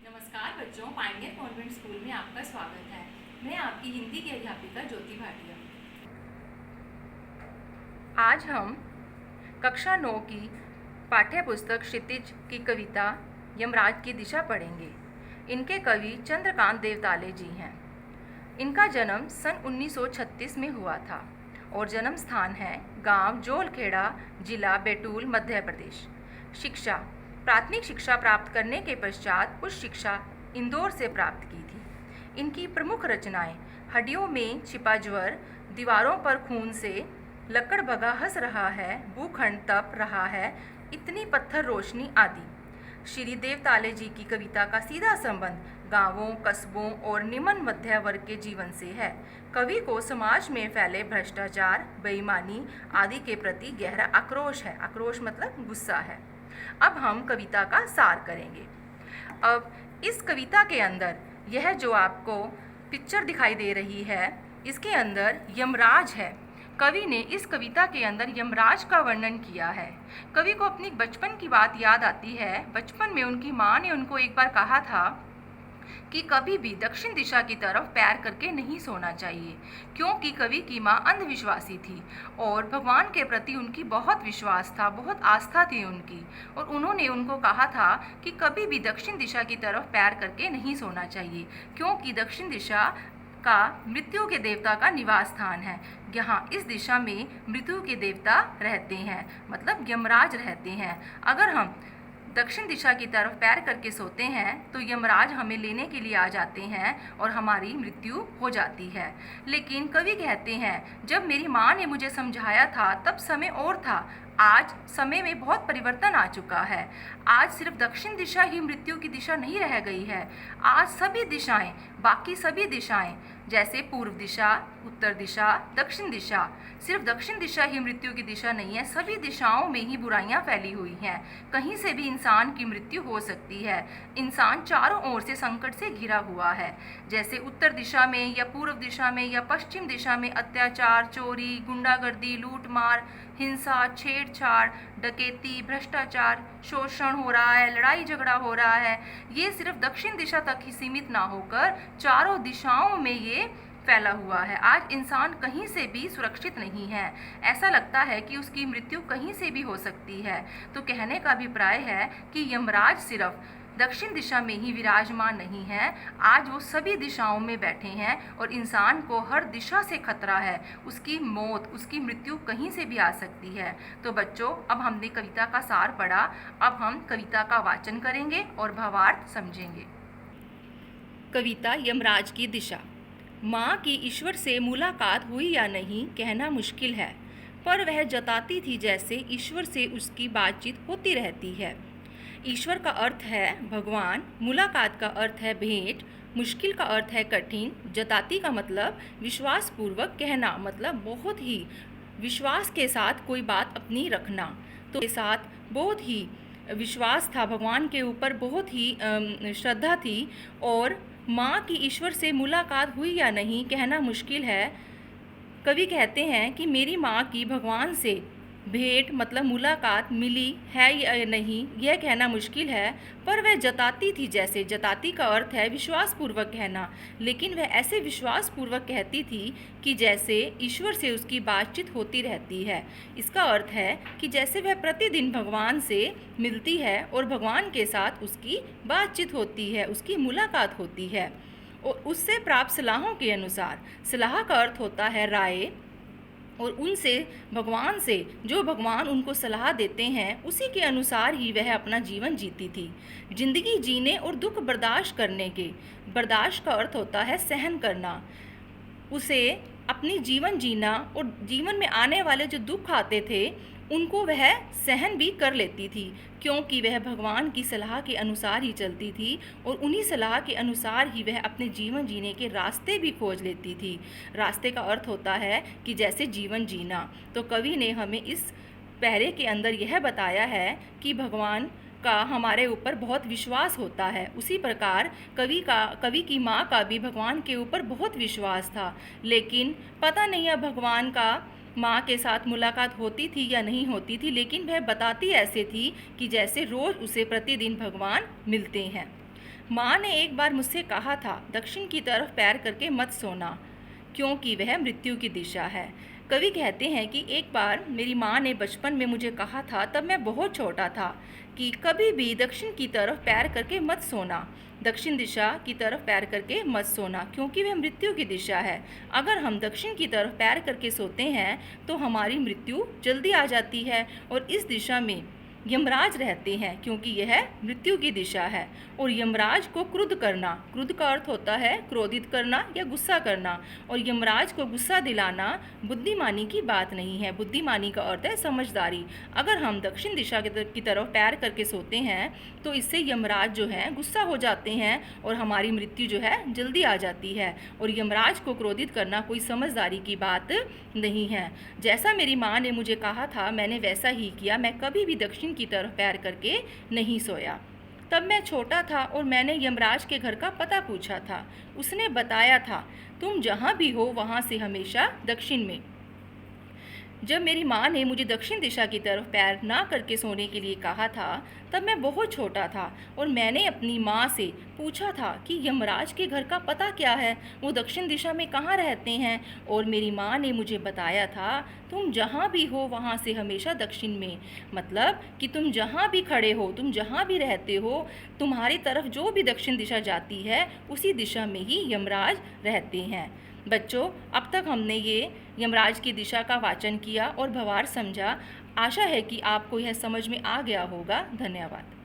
नमस्कार बच्चों, Pioneer convent school में आपका स्वागत है। मैं आपकी हिंदी की अध्यापिका ज्योति भाटिया। आज हम कक्षा 9 की पाठ्य पुस्तक क्षितिज की कविता यमराज की दिशा पढ़ेंगे। इनके कवि चंद्रकांत देवताले जी हैं। इनका जन्म सन 1936 में हुआ था और जन्म स्थान है गांव जोलखेड़ा, जिला बैतूल, मध्य प्रदेश। शिक्षा, प्राथमिक शिक्षा प्राप्त करने के पश्चात उच्च शिक्षा इंदौर से प्राप्त की थी। इनकी प्रमुख रचनाएं हड्डियों में छिपा ज्वर, दीवारों पर खून से, लकड़ भगा हंस रहा है, भूखंड तप रहा है, इतनी पत्थर रोशनी आदि। श्री देवताले जी की कविता का सीधा संबंध गांवों, कस्बों और निम्न मध्य वर्ग के जीवन से है। कवि को समाज में फैले भ्रष्टाचार, बेईमानी आदि के प्रति गहरा आक्रोश है। आक्रोश मतलब गुस्सा है। अब हम कविता का सार करेंगे। अब इस कविता के अंदर यह जो आपको पिक्चर दिखाई दे रही है, इसके अंदर यमराज है। कवि ने इस कविता के अंदर यमराज का वर्णन किया है। कवि को अपनी बचपन की बात याद आती है। बचपन में उनकी माँ ने उनको एक बार कहा था कि कभी भी दक्षिण दिशा की तरफ पैर करके नहीं सोना चाहिए, क्योंकि कवि की माँ अंधविश्वासी थी और भगवान के प्रति उनकी बहुत विश्वास था, बहुत आस्था थी उनकी। और उन्होंने उनको कहा था कि कभी भी दक्षिण दिशा की तरफ पैर करके नहीं सोना चाहिए, क्योंकि दक्षिण दिशा का मृत्यु के देवता का निवास स्थान है। यहाँ इस दिशा में मृत्यु के देवता रहते हैं, मतलब यमराज रहते हैं। अगर हम दक्षिण दिशा की तरफ पैर करके सोते हैं तो यमराज हमें लेने के लिए आ जाते हैं और हमारी मृत्यु हो जाती है। लेकिन कवि कहते हैं, जब मेरी माँ ने मुझे समझाया था तब समय और था, आज समय में बहुत परिवर्तन आ चुका है। आज सिर्फ दक्षिण दिशा ही मृत्यु की दिशा नहीं रह गई है। आज सभी दिशाएं, बाकी सभी दिशाएं जैसे पूर्व दिशा, उत्तर दिशा, दक्षिण दिशा, सिर्फ दक्षिण दिशा ही मृत्यु की दिशा नहीं है। सभी दिशाओं में ही बुराइयां फैली हुई हैं। कहीं से भी इंसान की मृत्यु हो सकती है। इंसान चारों ओर से संकट से घिरा हुआ है। जैसे उत्तर दिशा में या पूर्व दिशा में या पश्चिम दिशा में अत्याचार, चोरी, गुंडागर्दी, लूटमार, हिंसा, छेड़छाड़, डकैती, भ्रष्टाचार, शोषण हो रहा है, लड़ाई झगड़ा हो रहा है। ये सिर्फ दक्षिण दिशा तक ही सीमित ना होकर चारों दिशाओं में ये फैला हुआ है। आज इंसान कहीं से भी सुरक्षित नहीं है। ऐसा लगता है कि उसकी मृत्यु कहीं से भी हो सकती है। तो कहने का अभिप्राय है कि यमराज सिर्फ दक्षिण दिशा में ही विराजमान नहीं है, आज वो सभी दिशाओं में बैठे हैं और इंसान को हर दिशा से खतरा है। उसकी मौत, उसकी मृत्यु कहीं से भी आ सकती है। तो बच्चों, अब हमने कविता का सार पढ़ा। अब हम कविता का वाचन करेंगे और भावार्थ समझेंगे। कविता यमराज की दिशा। माँ की ईश्वर से मुलाकात हुई या नहीं कहना मुश्किल है, पर वह जताती थी जैसे ईश्वर से उसकी बातचीत होती रहती है। ईश्वर का अर्थ है भगवान, मुलाकात का अर्थ है भेंट, मुश्किल का अर्थ है कठिन, जताती का मतलब विश्वासपूर्वक कहना, मतलब बहुत ही विश्वास के साथ कोई बात अपनी रखना। तो के साथ बहुत ही विश्वास था, भगवान के ऊपर बहुत ही श्रद्धा थी। और माँ की ईश्वर से मुलाकात हुई या नहीं कहना मुश्किल है। कवि कहते हैं कि मेरी माँ की भगवान से भेंट मतलब मुलाकात मिली है या नहीं यह कहना मुश्किल है, पर वह जताती थी जैसे, जताती का अर्थ है विश्वासपूर्वक कहना, लेकिन वह ऐसे विश्वासपूर्वक कहती थी कि जैसे ईश्वर से उसकी बातचीत होती रहती है। इसका अर्थ है कि जैसे वह प्रतिदिन भगवान से मिलती है और भगवान के साथ उसकी बातचीत होती है, उसकी मुलाकात होती है और उससे प्राप्त सलाहों के अनुसार, सलाह का अर्थ होता है राय, और उनसे, भगवान से, जो भगवान उनको सलाह देते हैं उसी के अनुसार ही वह अपना जीवन जीती थी। जिंदगी जीने और दुख बर्दाश्त करने के, बर्दाश्त का अर्थ होता है सहन करना, उसे अपनी जीवन जीना और जीवन में आने वाले जो दुख आते थे उनको वह सहन भी कर लेती थी, क्योंकि वह भगवान की सलाह के अनुसार ही चलती थी और उन्हीं सलाह के अनुसार ही वह अपने जीवन जीने के रास्ते भी खोज लेती थी। रास्ते का अर्थ होता है कि जैसे जीवन जीना। तो कवि ने हमें इस पहरे के अंदर यह बताया है कि भगवान का हमारे ऊपर बहुत विश्वास होता है। उसी प्रकार कवि की माँ का भी भगवान के ऊपर बहुत विश्वास था, लेकिन पता नहीं अब भगवान का माँ के साथ मुलाकात होती थी या नहीं होती थी, लेकिन वह बताती ऐसे थी कि जैसे रोज़ उसे प्रतिदिन भगवान मिलते हैं। माँ ने एक बार मुझसे कहा था, दक्षिण की तरफ पैर करके मत सोना, क्योंकि वह मृत्यु की दिशा है। कवि कहते हैं कि एक बार मेरी माँ ने बचपन में मुझे कहा था, तब मैं बहुत छोटा था, कि कभी भी दक्षिण की तरफ पैर करके मत सोना, दक्षिण दिशा की तरफ पैर करके मत सोना, क्योंकि वह मृत्यु की दिशा है। अगर हम दक्षिण की तरफ पैर करके सोते हैं तो हमारी मृत्यु जल्दी आ जाती है, और इस दिशा में यमराज रहते हैं, क्योंकि यह मृत्यु की दिशा है। और यमराज को क्रुद्ध करना, क्रुद्ध का अर्थ होता है क्रोधित करना या गुस्सा करना, और यमराज को गुस्सा दिलाना बुद्धिमानी की बात नहीं है। बुद्धिमानी का अर्थ है समझदारी। अगर हम दक्षिण दिशा की तरफ पैर करके सोते हैं तो इससे यमराज जो है गुस्सा हो जाते हैं और हमारी मृत्यु जो है जल्दी आ जाती है। और यमराज को क्रोधित करना कोई समझदारी की बात नहीं है। जैसा मेरी माँ ने मुझे कहा था, मैंने वैसा ही किया। मैं कभी भी दक्षिण की तरफ पैर करके नहीं सोया। तब मैं छोटा था और मैंने यमराज के घर का पता पूछा था। उसने बताया था, तुम जहाँ भी हो वहाँ से हमेशा दक्षिण में। जब मेरी माँ ने मुझे दक्षिण दिशा की तरफ पैर ना करके सोने के लिए कहा था, तब मैं बहुत छोटा था और मैंने अपनी माँ से पूछा था कि यमराज के घर का पता क्या है, वो दक्षिण दिशा में कहाँ रहते हैं। और मेरी माँ ने मुझे बताया था, तुम जहाँ भी हो वहाँ से हमेशा दक्षिण में। मतलब कि तुम जहाँ भी खड़े हो, तुम जहाँ भी रहते हो, तुम्हारी तरफ जो भी दक्षिण दिशा जाती है उसी दिशा में ही यमराज रहते हैं। बच्चों, अब तक हमने ये यमराज की दिशा का वाचन किया और भवार्थ समझा। आशा है कि आपको यह समझ में आ गया होगा। धन्यवाद।